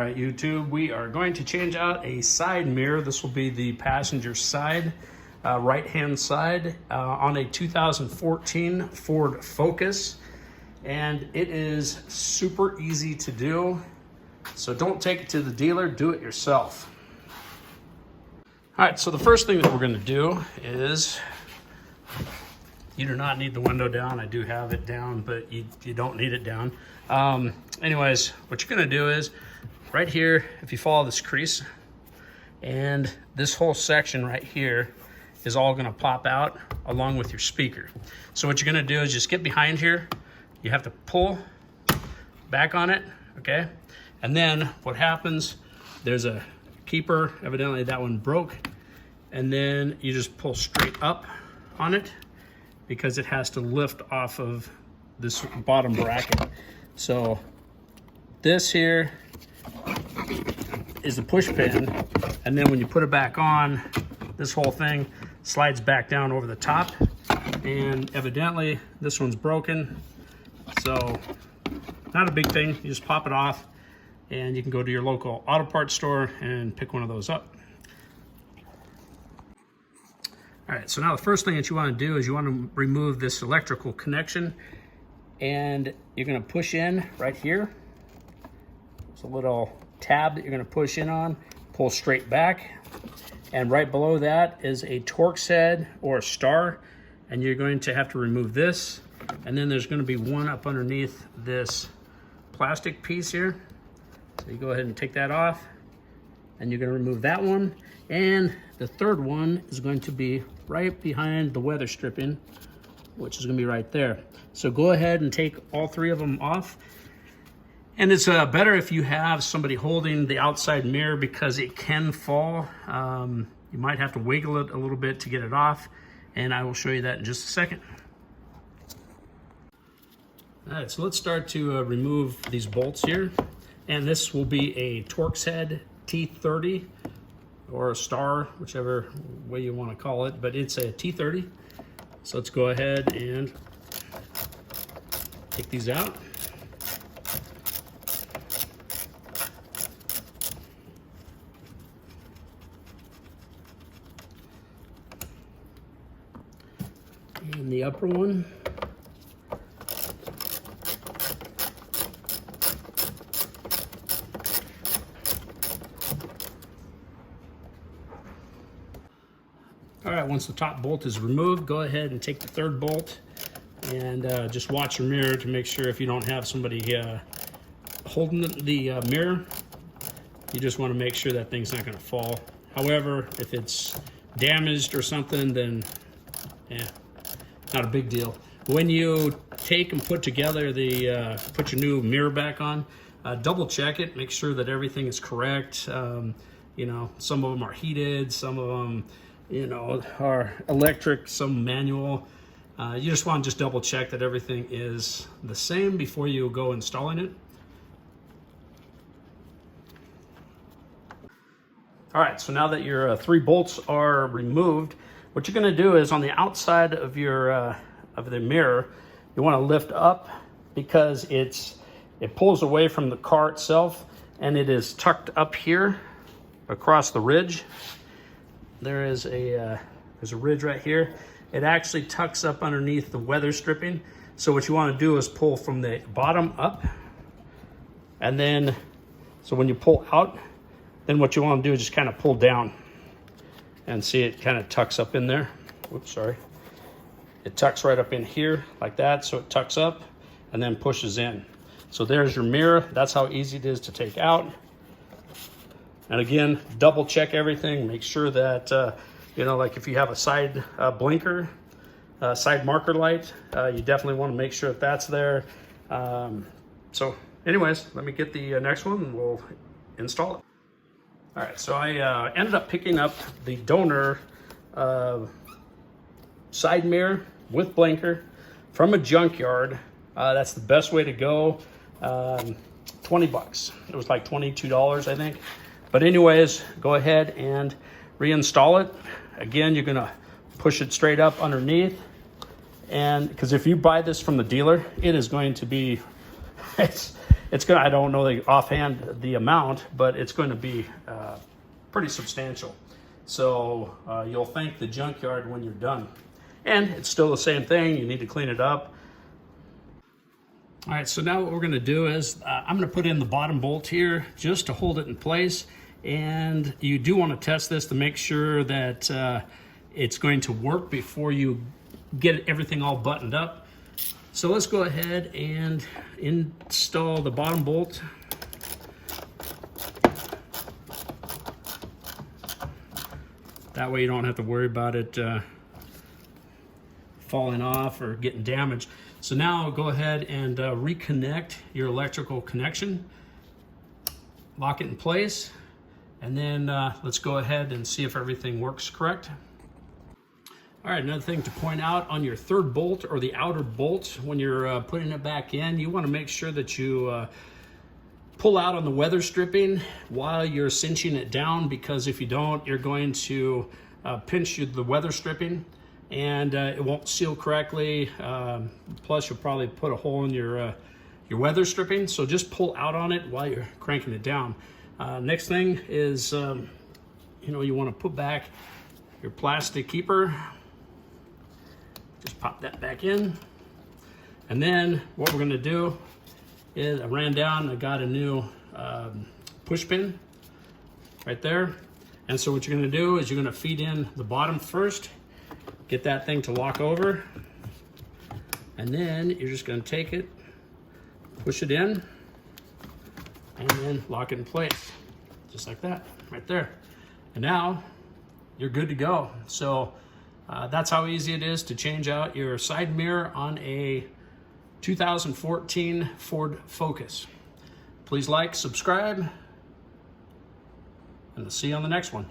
right, YouTube, we are going to change out a side mirror. This will be the passenger side, right-hand side, on a 2014 Ford Focus. And it is super easy to do. So don't take it to the dealer, do it yourself. All right, so the first thing that we're gonna do is, you do not need the window down. I do have it down, but you don't need it down. Anyways, what you're gonna do is, right here, if you follow this crease, and this whole section right here is all gonna pop out along with your speaker. So what you're gonna do is just get behind here. You have to pull back on it, okay? And then what happens, there's a keeper, evidently that one broke, and then you just pull straight up on it because it has to lift off of this bottom bracket. So this here is the push pin, and then when you put it back on, this whole thing slides back down over the top, and evidently this one's broken. So not a big thing, you just pop it off and you can go to your local auto parts store and pick one of those up. All right, so now the first thing that you want to do is you want to remove this electrical connection, and you're going to push in right here. There's a little tab that you're going to push in on, pull straight back, and right below that is a Torx head or a star, and you're going to have to remove this, and then there's going to be one up underneath this plastic piece here. So you go ahead and take that off, and you're going to remove that one, and the third one is going to be right behind the weather stripping, which is going to be right there. So go ahead and take all three of them off. And it's better if you have somebody holding the outside mirror because it can fall. You might have to wiggle it a little bit to get it off, and I will show you that in just a second. All right, so let's start to remove these bolts here. And this will be a Torx head T30 or a star, whichever way you want to call it, but it's a T30. So let's go ahead and take these out. And the upper one. All right, once the top bolt is removed, go ahead and take the third bolt and just watch your mirror to make sure if you don't have somebody holding the mirror, you just want to make sure that thing's not going to fall. However, if it's damaged or something, then not a big deal. When you take and put together put your new mirror back on, double check it, make sure that everything is correct. You know, some of them are heated, some of them are electric, some manual. You just want to just double check that everything is the same before you go installing it. All right, so now that your three bolts are removed, what you're going to do is on the outside of your of the mirror, you want to lift up because it pulls away from the car itself, and it is tucked up here across the ridge. There's a ridge right here. It actually tucks up underneath the weather stripping. So what you want to do is pull from the bottom up, and then so when you pull out, then what you want to do is just kind of pull down, and see it kind of tucks up in there. Whoops, sorry. It tucks right up in here like that, so it tucks up and then pushes in. So there's your mirror. That's how easy it is to take out. And again, double check everything. Make sure that, like if you have a side blinker, side marker light, you definitely want to make sure that that's there. So anyways, let me get the next one and we'll install it. All right, so I ended up picking up the donor side mirror with blinker from a junkyard. That's the best way to go. 20 bucks. It was like $22, I think. But anyways, go ahead and reinstall it. Again, you're gonna push it straight up underneath. And because if you buy this from the dealer, it is going to be, it's going to, I don't know the offhand the amount, but it's going to be pretty substantial. So you'll thank the junkyard when you're done. And it's still the same thing. You need to clean it up. All right, so now what we're going to do is I'm going to put in the bottom bolt here just to hold it in place. And you do want to test this to make sure that it's going to work before you get everything all buttoned up. So let's go ahead and install the bottom bolt. That way you don't have to worry about it falling off or getting damaged. So now go ahead and reconnect your electrical connection, lock it in place, and then let's go ahead and see if everything works correct. All right, another thing to point out on your third bolt or the outer bolt, when you're putting it back in, you want to make sure that you pull out on the weather stripping while you're cinching it down, because if you don't, you're going to pinch the weather stripping and it won't seal correctly. Plus, you'll probably put a hole in your weather stripping. So just pull out on it while you're cranking it down. Next thing is, you want to put back your plastic keeper. Just pop that back in. And then what we're going to do is I ran down, I got a new push pin right there. And so what you're going to do is you're going to feed in the bottom first, get that thing to lock over, and then you're just going to take it, push it in, and then lock it in place, just like that, right there. And now you're good to go. So that's how easy it is to change out your side mirror on a 2014 Ford Focus. Please like, subscribe, and I'll see you on the next one.